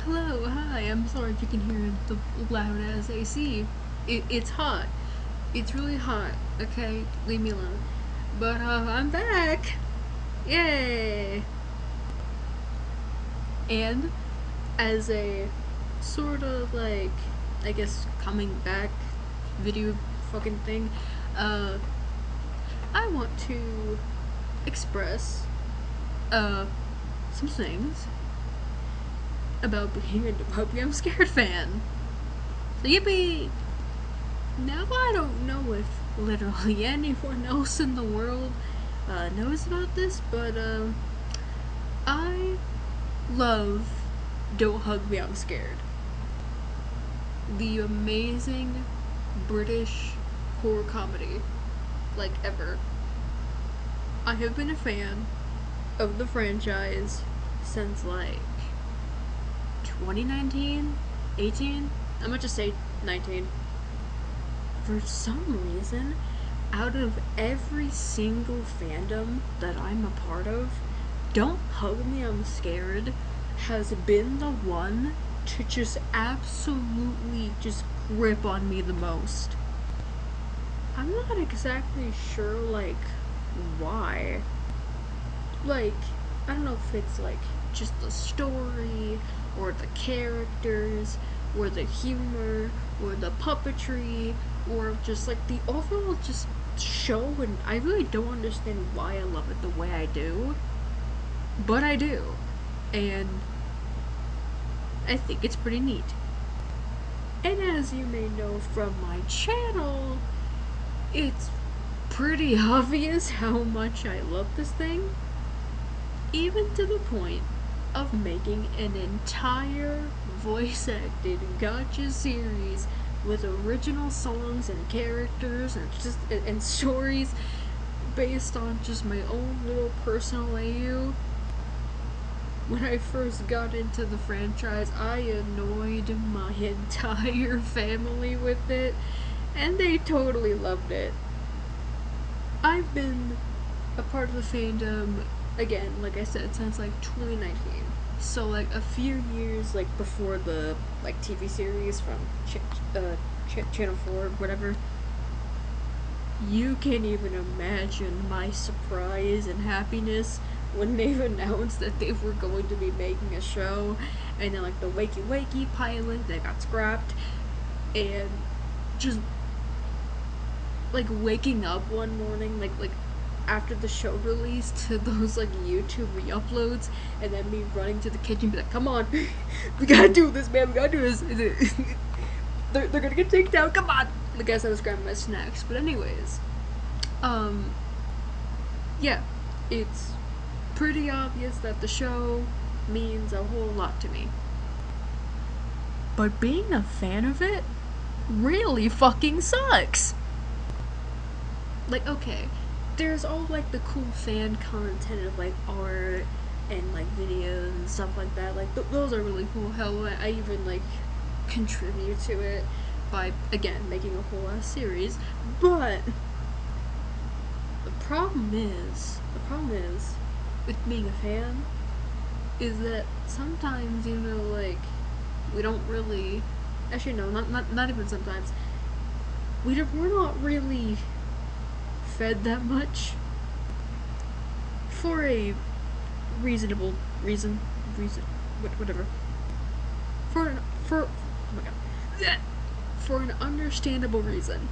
Hello, hi, I'm sorry if you can hear the loud ass AC. It's hot. It's really hot, okay? Leave me alone. But, I'm back! Yay! And, as a sort of like, I guess, coming back video fucking thing, uh, I want to express, some things about being a Puppy I'm Scared fan. So, yippee! Now I don't know if literally anyone else in the world knows about this, but I love Don't Hug Me, I'm Scared. The amazing British horror comedy, like ever. I have been a fan of the franchise since like 2019, 18. I'm gonna just say 19. For some reason, out of every single fandom that I'm a part of, Don't Hug Me, I'm Scared has been the one to just absolutely just grip on me the most. I'm not exactly sure, like, why. Like, I don't know if it's, like, just the story, or the characters, or the humor, or the puppetry, or just, like, the overall just show, and I really don't understand why I love it the way I do. But I do. And I think it's pretty neat. And as you may know from my channel, it's pretty obvious how much I love this thing. Even to the point of making an entire voice-acted gotcha series with original songs and characters and stories based on just my own little personal AU. When I first got into the franchise, I annoyed my entire family with it, and they totally loved it. I've been a part of the fandom, again, like I said, since like 2019. So like a few years like before the like TV series from Channel 4, whatever. You can't even imagine my surprise and happiness when they announced that they were going to be making a show, and then like the Wakey Wakey pilot that got scrapped, and just like waking up one morning like after the show released to those like YouTube re-uploads, and then me running to the kitchen and be like, come on, we gotta do this, man, we gotta do this. They're gonna get taken down, come on. Like as I was grabbing my snacks. But anyways, yeah, it's pretty obvious that the show means a whole lot to me. But being a fan of it really fucking sucks. Like, okay, there's all like the cool fan content of like art and like videos and stuff like that. Like those are really cool. Hell, I even like contribute to it by again making a whole ass series. But the problem is with being a fan is that sometimes, you know, like we don't really, actually no, not even sometimes, we're not really fed that much for a reasonable reason, whatever, for oh my god, for an understandable reason.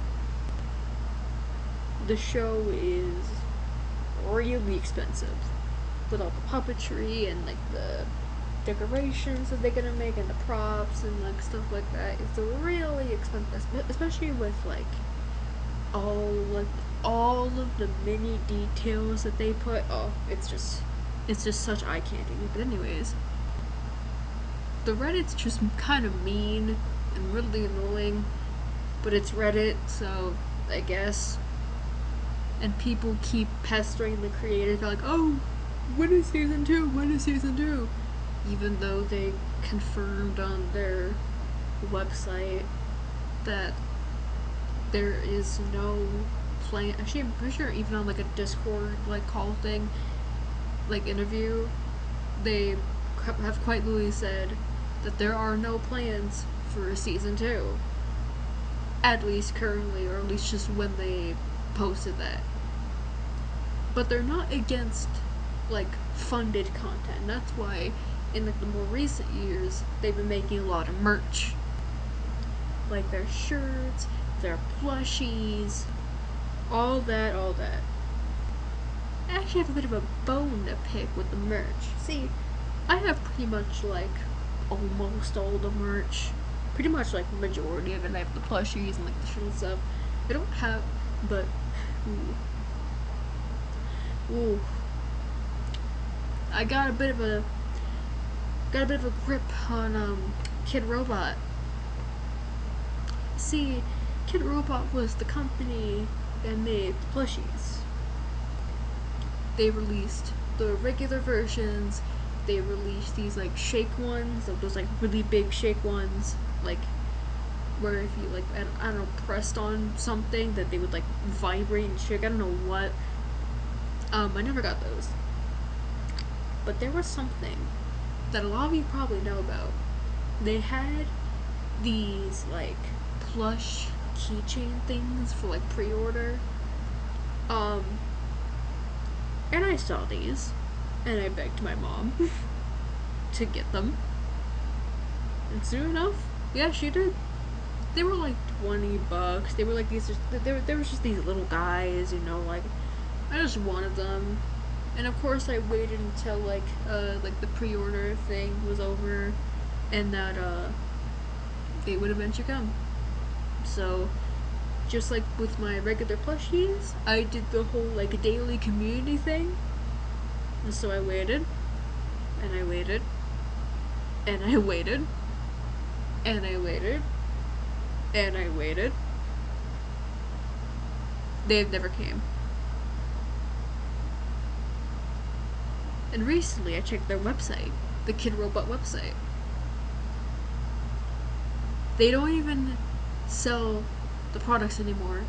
The show is really expensive with all the puppetry and like the decorations that they're gonna make and the props and like stuff like that. It's really expensive, especially with like all of the mini details that they put. Oh, it's just such eye candy. But anyways, the Reddit's just kind of mean and really annoying, but it's Reddit, so I guess. And people keep pestering the creators, they're like, oh, when is season 2? When is season 2? Even though they confirmed on their website that there is no plan. Actually, I'm pretty sure even on like a Discord like call thing, like interview, they have quite literally said that there are no plans for season 2. At least currently, or at least just when they posted that. But they're not against, like, funded content. That's why, in like, the more recent years, they've been making a lot of merch. Like their shirts, their plushies, all that, all that. I actually have a bit of a bone to pick with the merch. See, I have pretty much, like, almost all the merch. Pretty much, like, majority of it. I have the plushies and, like, the shirt and stuff. I don't have, but, ooh. I got a bit of a grip on, Kid Robot. See, Kid Robot was the company that made the plushies. They released the regular versions. They released these, like, shake ones, those, like, really big shake ones, like, where if you, like, I don't know, pressed on something that they would, like, vibrate and shake. I don't know what. I never got those. But there was something that a lot of you probably know about. They had these, like, plush keychain things for, like, pre-order. And I saw these, and I begged my mom to get them. And soon enough, yeah, she did. They were like $20. They were like these. There was just these little guys, you know. Like, I just wanted them, and of course I waited until like the pre-order thing was over, and that they would eventually come. So, just like with my regular plushies, I did the whole like daily community thing. And so I waited, and I waited, and I waited, and I waited, and I waited. They never came. And recently I checked their website, the Kid Robot website. They don't even sell the products anymore.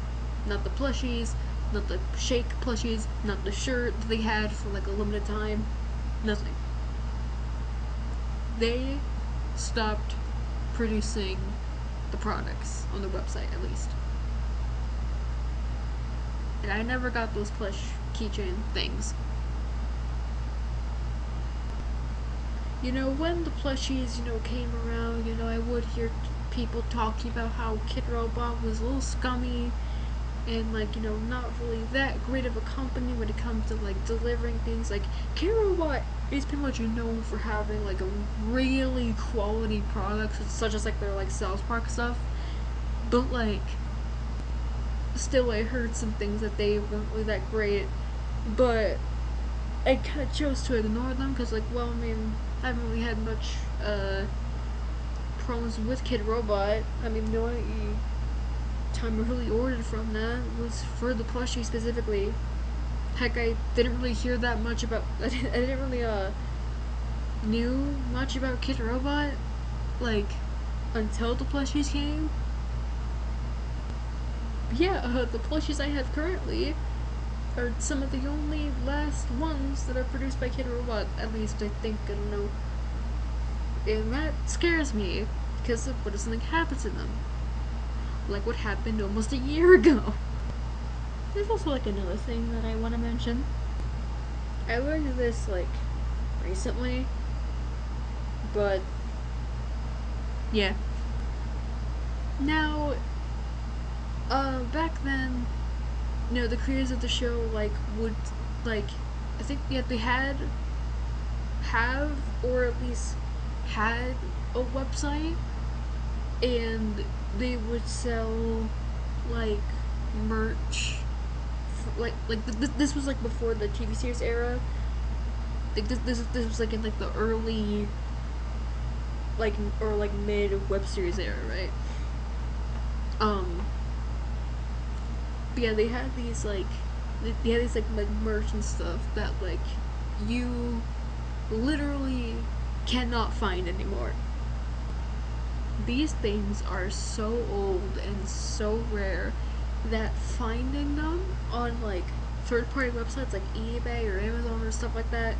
Not the plushies, not the shake plushies, not the shirt that they had for like a limited time. Nothing. They stopped producing the products on the website, at least. And I never got those plush keychain things. You know, when the plushies, you know, came around, you know, I would hear people talking about how Kid Robot was a little scummy and, like, you know, not really that great of a company when it comes to, like, delivering things. Like, Kid Robot is pretty much known for having, like, a really quality products, such as, like, their, like, South Park stuff. But, like, still I heard some things that they weren't really that great. But I kind of chose to ignore them because, like, well, I mean, I haven't really had much problems with Kid Robot. I mean, the only time I really ordered from that was for the plushie specifically. Heck, I didn't really hear that much about. I didn't really knew much about Kid Robot, like, until the plushies came. Yeah, the plushies I have currently are some of the only last ones that are produced by Kid Robot, at least I think, I don't know. And that scares me, because what if something happens to them? Like what happened almost a year ago. There's also, like, another thing that I want to mention. I learned this, like, recently, but, yeah. Now, back then, you know, the creators of the show, like, would, like, I think, yeah, they have, or at least had a website, and they would sell, like, merch, this was, like, before the TV series era. Like, this was, like, in, like, the early, like, or, like, mid web series era, right? But yeah, they had these, like, merch and stuff that, like, you literally cannot find anymore. These things are so old and so rare that finding them on, like, third-party websites like eBay or Amazon or stuff like that,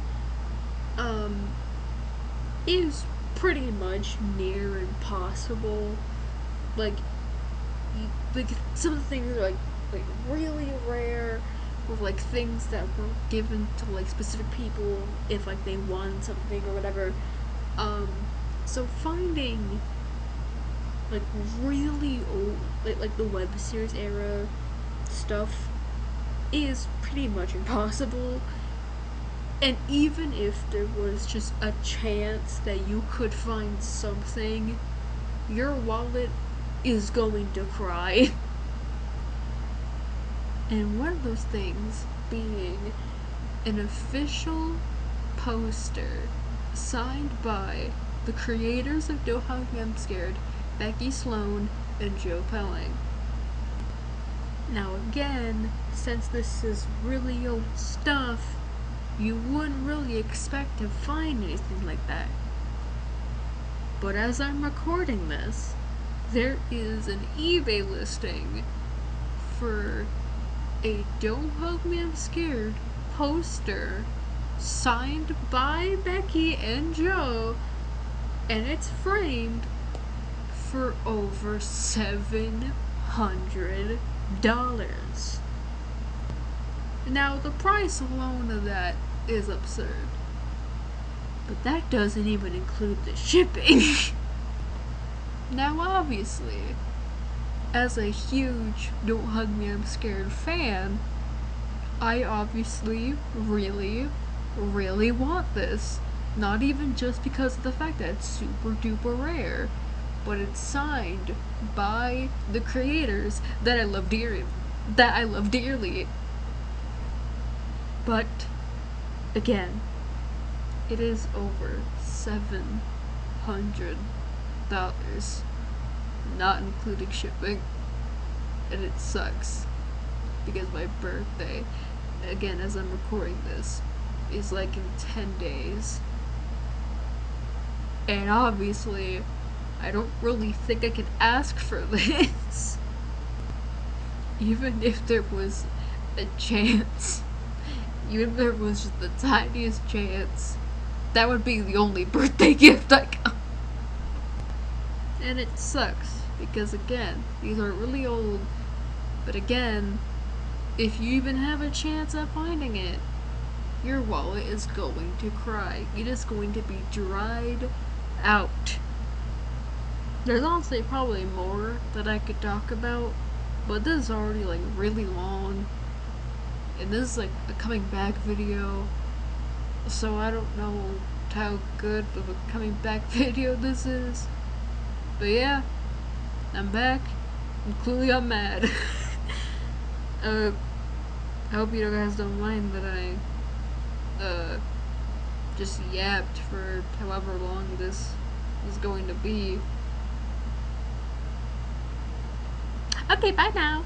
is pretty much near impossible. Like, like some of the things are like really rare, or like things that were given to like specific people if like they won something or whatever. Um, so finding like really old, like the web series era stuff is pretty much impossible. And even if there was just a chance that you could find something, your wallet is going to cry. And one of those things being an official poster signed by the creators of Don't Hug Me I'm Scared, Becky Sloan and Joe Pelling. Now again, since this is really old stuff, you wouldn't really expect to find anything like that. But as I'm recording this, there is an eBay listing for a Don't Hug Me I'm Scared poster signed by Becky and Joe, and it's framed for over $700. Now, the price alone of that is absurd, but that doesn't even include the shipping. Now, obviously, as a huge Don't Hug Me I'm Scared fan, I obviously really, really want this. Not even just because of the fact that it's super duper rare, but it's signed by the creators that I love dearly. But again, it is over $700, not including shipping, and it sucks because my birthday, again as I'm recording this, is like in 10 days, and obviously I don't really think I can ask for this. Even if there was a chance, even if there was just the tiniest chance, that would be the only birthday gift I got. And it sucks, because again, these are really old, but again, if you even have a chance at finding it, your wallet is going to cry. It is going to be dried out. There's honestly probably more that I could talk about, but this is already like really long, and this is like a coming back video, so I don't know how good of a coming back video this is. But yeah, I'm back, and clearly I'm mad. I hope you guys don't mind that I just yapped for however long this is going to be. Okay, bye now.